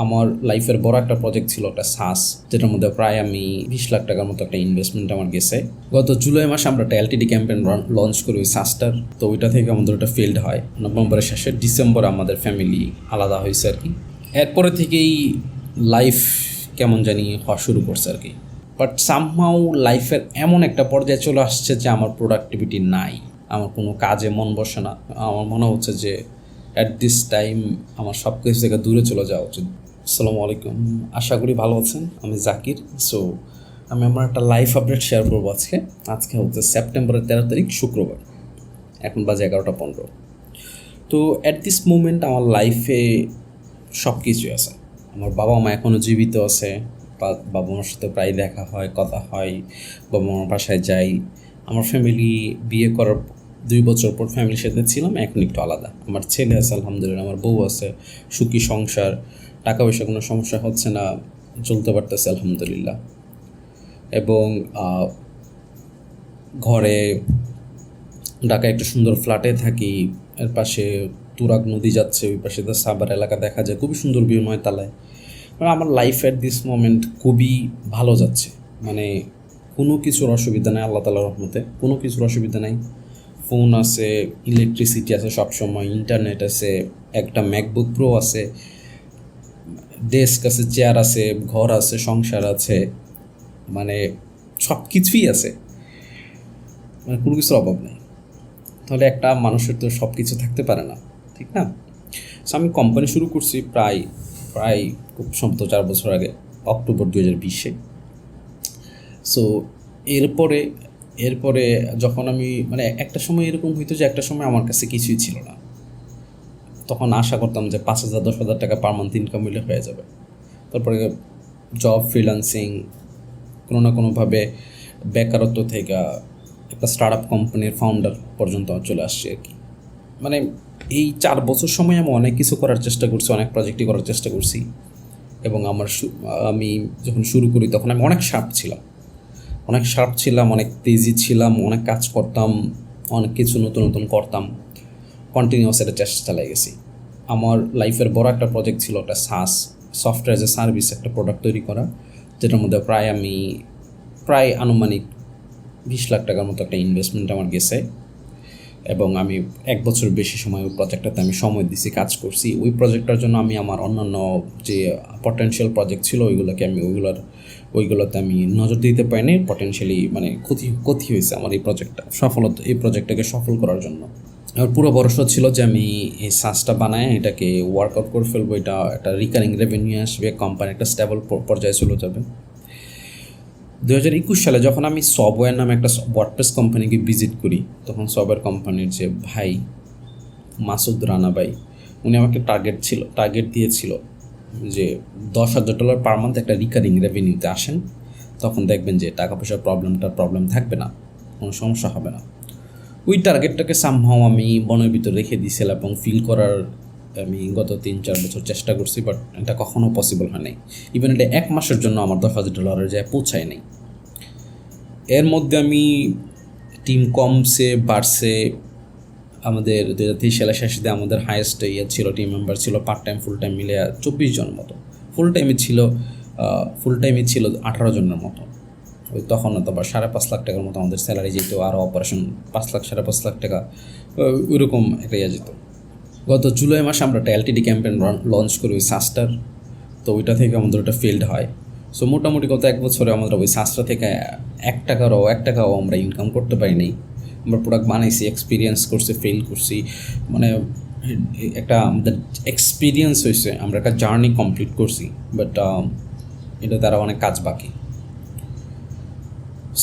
আমার লাইফের বড় একটা প্রজেক্ট ছিল, একটা সাস, যেটার মধ্যে প্রায় আমি 20 লাখ টাকার মতো একটা ইনভেস্টমেন্ট আমার গেছে। গত জুলাই মাসে আমরা একটা এলটিডি ক্যাম্পেইন লঞ্চ করি ওই সাসটার। তো ওইটা থেকে আমাদের ওটা ফেল্ড হয় নভেম্বরের শেষে। ডিসেম্বরে আমাদের ফ্যামিলি আলাদা হয়েছে আর কি। এরপরে থেকেই লাইফ কেমন জানি হওয়া শুরু করছে আর কি। বাট সামহাউ লাইফের এমন একটা পর্যায়ে চলে আসছে যে আমার প্রোডাক্টিভিটি নাই, আমার কোনো কাজে মন বসে না। আমার মনে হচ্ছে যে অ্যাট দিস টাইম আমার সব কিছু থেকে দূরে চলে যাওয়া উচিত। আসসালামু আলাইকুম, আশা করি ভালো আছেন। আমি জাকির। সো আমি আমার একটা লাইফ আপডেট শেয়ার করবো আজকে হচ্ছে সেপ্টেম্বরের 13 তারিখ, শুক্রবার। এখন বাজে 11:15। তো অ্যাট দিস মোমেন্ট আমার লাইফে সব কিছুই আছে। আমার বাবা মা এখনও জীবিত আছে, বাবা মার সাথে প্রায় দেখা হয়, কথা হয়, বাবা মার বাসায় যাই। আমার ফ্যামিলি বিয়ে করার 2 বছর পর ফ্যামিলির সাথে ছিলাম, এখন একটু আলাদা। আমার ছেলে আছে আলহামদুলিল্লাহ, আমার বউ আছে, সুখী সংসার, টাকা পয়সা কোনো সমস্যা হচ্ছে না, চলতে পারতেছে আলহামদুলিল্লাহ। এবং ঘরে ঢাকায় একটা সুন্দর ফ্ল্যাটে থাকি, এর পাশে তুরাগ নদী যাচ্ছে, ওই পাশে তো সাভার এলাকা দেখা যায়, খুবই সুন্দর ভিউ নয়তলায়। মানে আমার লাইফ অ্যাট দিস মোমেন্ট খুবই ভালো যাচ্ছে। মানে কোনো কিছুর অসুবিধা নেই, আল্লাহ তাআলার রহমতে কোনো কিছুর অসুবিধা নেই। ফোন আছে, ইলেকট্রিসিটি আছে সবসময়, ইন্টারনেট আছে, একটা ম্যাকবুক প্রো আছে, ডেস্ক আছে, চেয়ার আছে, ঘর আছে, সংসার আছে, মানে সব কিছুই আছে, মানে কোনো কিছুর অভাব নেই। তাহলে একটা মানুষের তো সব কিছু থাকতে পারে না, ঠিক না? সো আমি কোম্পানি শুরু করছি প্রায় খুব সম্ভবত 4 বছর আগে, অক্টোবর 2020-এ। সো এরপরে যখন আমি মানে একটা সময় এরকম হইতো যে একটা সময় আমার কাছে কিছুই ছিল না, তখন আশা করতাম যে 5,000 10,000 টাকা পার মান্থ ইনকাম হইলে হয়ে যাবে। তারপরে জব, ফ্রিল্যান্সিং, কোনো না কোনোভাবে বেকারত্ব থেকে একটা স্টার্ট আপ কোম্পানির ফাউন্ডার পর্যন্ত চলে আসছে আর কি। মানে এই 4 বছর সময় আমি অনেক কিছু করার চেষ্টা করছি, অনেক প্রজেক্টই করার চেষ্টা করছি। এবং আমি যখন শুরু করি তখন আমি অনেক শার্প ছিলাম, অনেক তেজি ছিলাম, অনেক কাজ করতাম, অনেক কিছু নতুন করতাম, কন্টিনিউয়াস একটা চেষ্টা চালিয়ে গেছি। আমার লাইফের বড় একটা প্রজেক্ট ছিল, একটা সাস, সফটওয়্যার এজ এ সার্ভিস, একটা প্রোডাক্ট তৈরি করা, যেটার মধ্যে প্রায় আনুমানিক 20 লাখ টাকার মতো একটা ইনভেস্টমেন্ট আমার গেছে। এবং আমি 1 বছর বেশি সময় ওই প্রজেক্টটাতে আমি সময় দিছি, কাজ করছি। ওই প্রজেক্টটার জন্য আমি আমার অন্যান্য যে পটেনশিয়াল প্রজেক্ট ছিল ওইগুলোতে আমি নজর দিতে পারিনি। পটেনশিয়ালি মানে ক্ষতি হয়েছে আমার এই প্রজেক্টটাকে সফল করার জন্য। আমার পুরো ভরসা ছিল যে আমি এই সাসটা বানায় এটাকে ওয়ার্কআউট করে ফেলবো, এটা একটা রিকারিং রেভিনিউ আসবে, কোম্পানি একটা স্টেবল পর্যায়ে চলে যাবে। 2021 সালে যখন আমি সফটওয়্যার নামে একটা ওয়ার্ডপ্রেস কোম্পানিকে ভিজিট করি, তখন সফটওয়্যার কোম্পানির যে ভাই মাসুদ রানা ভাই, উনি আমাকে টার্গেট দিয়েছিল যে $10,000 পার মান্থ একটা রিকারিং রেভিনিউতে আসেন, তখন দেখবেন যে টাকা পয়সার প্রবলেম থাকবে না, কোনো সমস্যা হবে না। ওই টার্গেটটাকে সামহাও আমি মনের ভিতর রেখে দিয়েছিলাম এবং ফিল করার আমি গত 3-4 বছর চেষ্টা করছি, বাট এটা কখনও পসিবল হয় নাই। ইভেন এটা 1 মাসের জন্য আমার $10,000 যায় পৌঁছায় নাই। এর মধ্যে আমি টিম কমছে বাড়ছে। আমাদের 2023 সালের শেষে আমাদের হায়েস্ট ছিল, টিম মেম্বার ছিল পার্ট টাইম ফুল টাইম মিলে 24 জন মতো। ফুল টাইমে ছিল 18 জনের মতো। ওই তখন তো আবার 5.5 লাখ টাকার মতো আমাদের স্যালারি যেত, আরও অপারেশন 5 লাখ 5.5 লাখ টাকা ওইরকম একটা যেত। গত জুলাই মাসে আমরা একটা এলটিডি ক্যাম্পেইন লঞ্চ করি ওই সাসটার। তো ওইটা থেকে আমাদের ওটা ফেল্ড হয়। সো মোটামুটি গত 1 বছরে আমাদের ওই সাসটা থেকে 1 টাকাও আমরা ইনকাম করতে পারিনি। আমরা প্রোডাক্ট বানাইছি, এক্সপিরিয়েন্স করছি, ফেল করছি, মানে একটা আমাদের এক্সপিরিয়েন্স হয়েছে, আমরা একটা জার্নি কমপ্লিট করছি। বাট এটা তারা অনেক কাজ বাকি।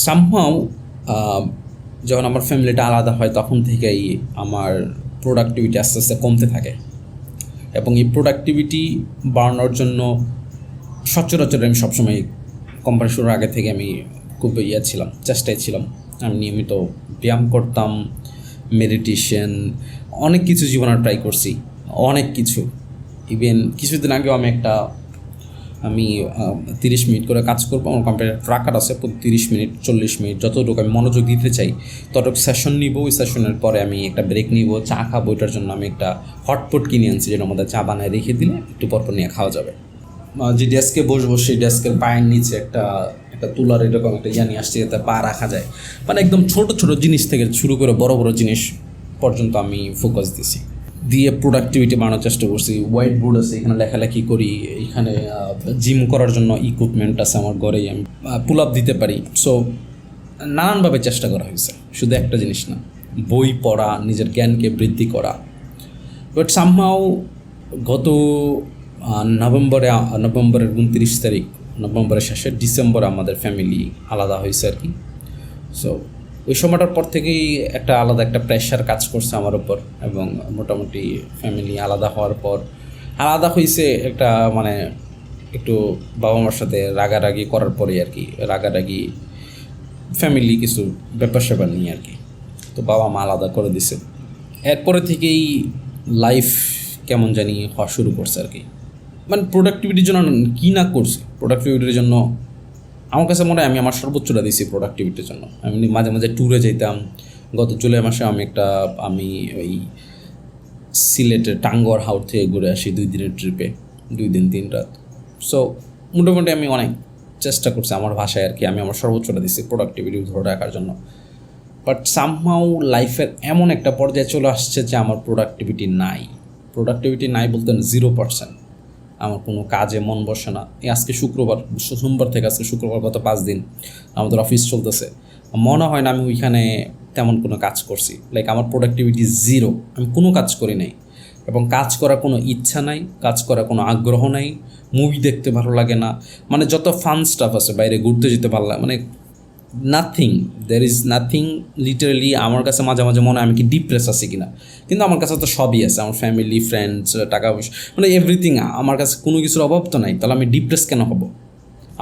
সামহাউ যখন আমার ফ্যামিলিটা আলাদা হয় তখন থেকেই আমার প্রোডাক্টিভিটি আস্তে আস্তে কমতে থাকে। এবং এই প্রোডাক্টিভিটি বাড়ানোর জন্য সচরাচর আমি সবসময় কোম্পানি শুরুর আগে থেকে আমি খুব চেষ্টায় ছিলাম। আমি নিয়মিত ব্যায়াম করতাম, মেডিটেশন, অনেক কিছু জীবনে ট্রাই করছি, অনেক কিছু। ইভেন কিছুদিন আগেও আমি 30 মিনিট করে কাজ করবো। আমার কম্পিউটার ট্র্যাকার আছে, প্রতি 30 মিনিট 40 মিনিট যতটুকু আমি মনোযোগ দিতে চাই ততটুকু সেশন নিব। ওই সেশনের পরে আমি একটা ব্রেক নিব, চা খাবো। এটার জন্য আমি একটা হটপট কিনে আনছি, যেটার মধ্যে চা বানায় রেখে দিলে একটু পরপর নিয়ে খাওয়া যাবে। যে ডেস্কে বসবো সেই ডেস্কের পায়ের নিচে একটা একটা তুলার এরকম একটা নিয়ে আসছে, যাতে পা রাখা যায়। মানে একদম ছোট ছোট জিনিস থেকে শুরু করে বড় বড় জিনিস পর্যন্ত আমি ফোকাস দিছি, দিয়ে প্রোডাক্টিভিটি বানানোর চেষ্টা করছি। হোয়াইট বোর্ড আছে, এখানে লেখালেখি করি। এখানে জিম করার জন্য ইকুইপমেন্ট আছে আমার ঘরেই, আমি পুল আপ দিতে পারি। সো নানানভাবে চেষ্টা করা হয়েছে, শুধু একটা জিনিস না, বই পড়া, নিজের জ্ঞানকে বৃদ্ধি করা। বাট সামহাও গত নভেম্বরের 29 তারিখ, নভেম্বরের শেষে ডিসেম্বরে আমাদের ফ্যামিলি আলাদা হয়েছে আর কি। সো ওই সময়টার পর থেকেই একটা আলাদা একটা প্রেশার কাজ করছে আমার উপর, এবং মোটামুটি ফ্যামিলি আলাদা হওয়ার পর আলাদা হয়েছে একটা মানে একটু বাবা মার সাথে রাগারাগি করার পরেই আর কি, রাগারাগি ফ্যামিলি কিছু ব্যাপার স্যাপার নিয়ে আর কি। তো বাবা মা আলাদা করে দিছে, এরপরে থেকেই লাইফ কেমন জানি হওয়া শুরু করছে আর কি। মানে প্রোডাক্টিভিটির জন্য কী না করছি, প্রোডাক্টিভিটির জন্য আমার কাছে মনে হয় আমি আমার সর্বোচ্চটা দিয়েছি প্রোডাক্টিভিটির জন্য। আমি মাঝে মাঝে ট্যুরে যেতাম। গত জুলাই মাসে আমি ওই সিলেটের টাঙ্গর হাওর থেকে ঘুরে আসি 2 দিনের ট্রিপে, 2 দিন 3 রাত। সো মোটামুটি আমি অনেক চেষ্টা করছি আমার ভাষায় আর কি, আমি আমার সর্বোচ্চটা দিচ্ছি প্রোডাক্টিভিটি ধরে রাখার জন্য। বাট সামহাউ লাইফের এমন একটা পর্যায়ে চলে আসছে যে আমার প্রোডাক্টিভিটি নাই বলতে 0%। আমার কোনো কাজে মন বসে না। আজকে সোমবার থেকে আজকে শুক্রবার, গত 5 দিন আমাদের অফিস চলতেছে। মনে হয় না আমি ওইখানে তেমন কোনো কাজ করছি। লাইক আমার প্রোডাক্টিভিটি 0, আমি কোনো কাজ করি নাই, এবং কাজ করার কোনো ইচ্ছা নাই, কাজ করার কোনো আগ্রহ নাই। মুভি দেখতে ভালো লাগে না, মানে যত ফান স্টাফ আছে, বাইরে ঘুরতে যেতে ভালো লাগে, মানে nothing, there is nothing literally. আমার কাছে মাঝে মাঝে মনে হয় আমি কি ডিপ্রেস আছি কিনা, কিন্তু আমার কাছে তো সবই আছে, আমার ফ্যামিলি, ফ্রেন্ডস, টাকা পয়সা, মানে এভরিথিং। আমার কাছে কোনো কিছুর অভাব তো নাই, তাহলে আমি ডিপ্রেস কেন হব?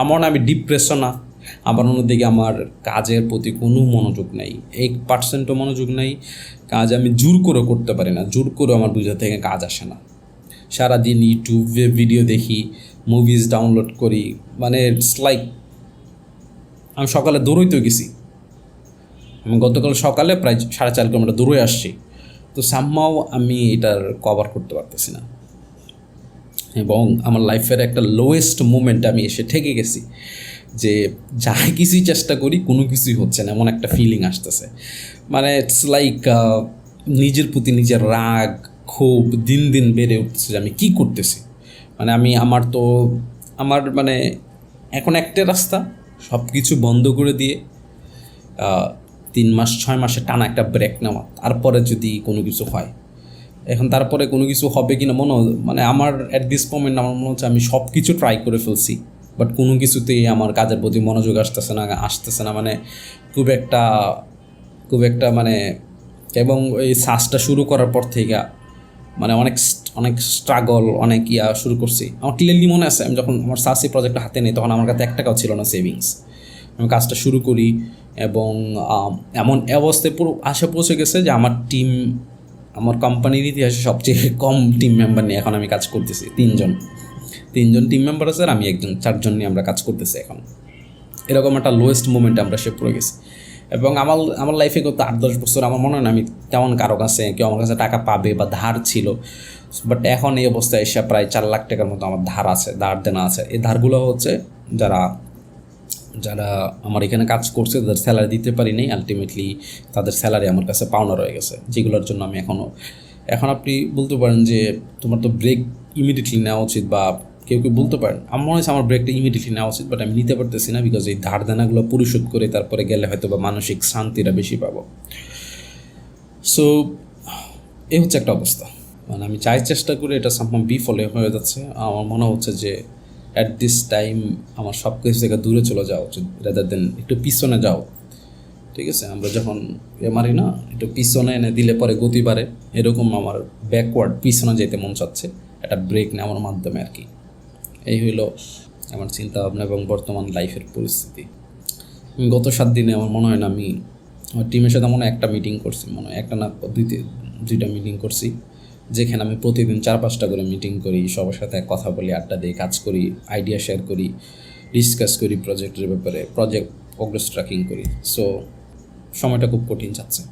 আমার না, আমি ডিপ্রেসও না, আবার অন্যদিকে আমার কাজের প্রতি কোনো মনোযোগ নেই, 1%ও মনোযোগ নেই। কাজ আমি জোর করে করতে পারি না, জোর করে আমার বুঝা থেকে কাজ আসে না। সারাদিন ইউটিউবে ভিডিও দেখি, মুভিজ ডাউনলোড করি, মানে ইটস লাইক আমি সকালে দৌড়ইতেও গেছি, আমি গতকাল সকালে প্রায় 4.5 কিলোমিটার দৌড়ে আসছি। তো সামহাও আমি এটার কভার করতে পারতেছি না, এবং আমার লাইফের একটা লোয়েস্ট মোমেন্টে আমি এসে ঠেকে গেছি, যে যা কিছুই চেষ্টা করি কোনো কিছুই হচ্ছে না, এমন একটা ফিলিং আসতেছে। মানে ইটস লাইক নিজের প্রতি নিজের রাগ, ক্ষোভ দিন দিন বেড়ে উঠতেছে যে আমি কী করতেছি। মানে আমার মানে এখন একটা রাস্তা, সব কিছু বন্ধ করে দিয়ে 3 মাস 6 মাসে টানা একটা ব্রেক নেওয়া, তারপরে যদি কোনো কিছু হয়। এখন তারপরে কোনো কিছু হবে কি না মানে আমার অ্যাট দিস মোমেন্ট আমার মনে হচ্ছে আমি সব কিছু ট্রাই করে ফেলছি, বাট কোনো কিছুতেই আমার কাজের প্রতি মনোযোগ আসতেছে না। মানে খুব একটা মানে, এবং এই সাজটা শুরু করার পর থেকে মানে অনেক স্ট্রাগল, অনেক শুরু করছি। আমার ক্লিয়ারলি মনে আছে, আমি যখন আমার সাসি প্রজেক্টটা হাতে নিই, তখন আমার কাছে 1 টাকাও ছিল না সেভিংস। আমি কাজটা শুরু করি, এবং এমন অবস্থায় পুরো আশা পৌঁছে গেছে যে আমার কোম্পানির ইতিহাসে সবচেয়ে কম টিম মেম্বার নিয়ে এখন আমি কাজ করতেছি। 3জন টিম মেম্বার আছে, আর আমি একজন, 4জন নিয়ে আমরা কাজ করতেছি এখন। এরকম একটা লোয়েস্ট মোমেন্টে আমরা সে পড়ে গেছি। এবং আমার লাইফে গত 8-10 বছর আমার মনে হয় না আমি তেমন কারো কাছে কেউ আমার কাছে টাকা পাবে বা ধার ছিল। বাট এখন এই অবস্থায় এসে প্রায় 4 লাখ টাকার মতো আমার ধার দেনা আছে। এই ধারগুলো হচ্ছে যারা আমার এখানে কাজ করছে, তাদের স্যালারি দিতে পারি নাই, আলটিমেটলি তাদের স্যালারি আমার কাছে পাওনা রয়ে গেছে, যেগুলোর জন্য আমি এখন আপনি বলতে পারেন যে তোমার তো ব্রেক ইমিডিয়েটলি নেওয়া উচিত, বা কেউ বলতে পারেন আমার মনে হচ্ছে আমার ব্রেকটা ইমিডিয়েটলি নেওয়া উচিত, বাট আমি নিতে পারতেছি না, বিকজ এই ধার দেনাগুলো পরিশোধ করে তারপরে গেলে হয়তো বা মানসিক শান্তিটা বেশি পাবো। সো এই হচ্ছে একটা অবস্থা। মানে আমি চেষ্টা করি, এটা সামহাও বিফলে হয়ে যাচ্ছে। আমার মনে হচ্ছে যে অ্যাট দিস টাইম আমার সব কিছু থেকে দূরে চলে যাওয়া উচিত, রাদার দেন একটু পিছনে যাও। ঠিক আছে, আমরা যখন মারি না, একটু পিছনে এনে দিলে পরে গতি বাড়ে, এরকম আমার ব্যাকওয়ার্ড পিছনে যেতে মন চাচ্ছে একটা ব্রেক নেওয়ার মাধ্যমে আর কি। এই হইল আমার চিন্তা ভাবনা এবং বর্তমান লাইফের পরিস্থিতি। গত 7 দিনে আমার মনে হয় না আমি আমার টিমের সাথে মনে হয় একটা মিটিং করছি, মনে হয় একটা না 2টা মিটিং করছি, যেখানে আমি প্রতিদিন 4-5টা করে মিটিং করি, সবার সাথে কথা বলি, আড্ডা দিই, কাজ করি, আইডিয়া শেয়ার করি, ডিসকাস করি প্রজেক্টের ব্যাপারে, প্রজেক্ট প্রোগ্রেস ট্র্যাকিং করি। সো সময়টা খুব কঠিন যাচ্ছে।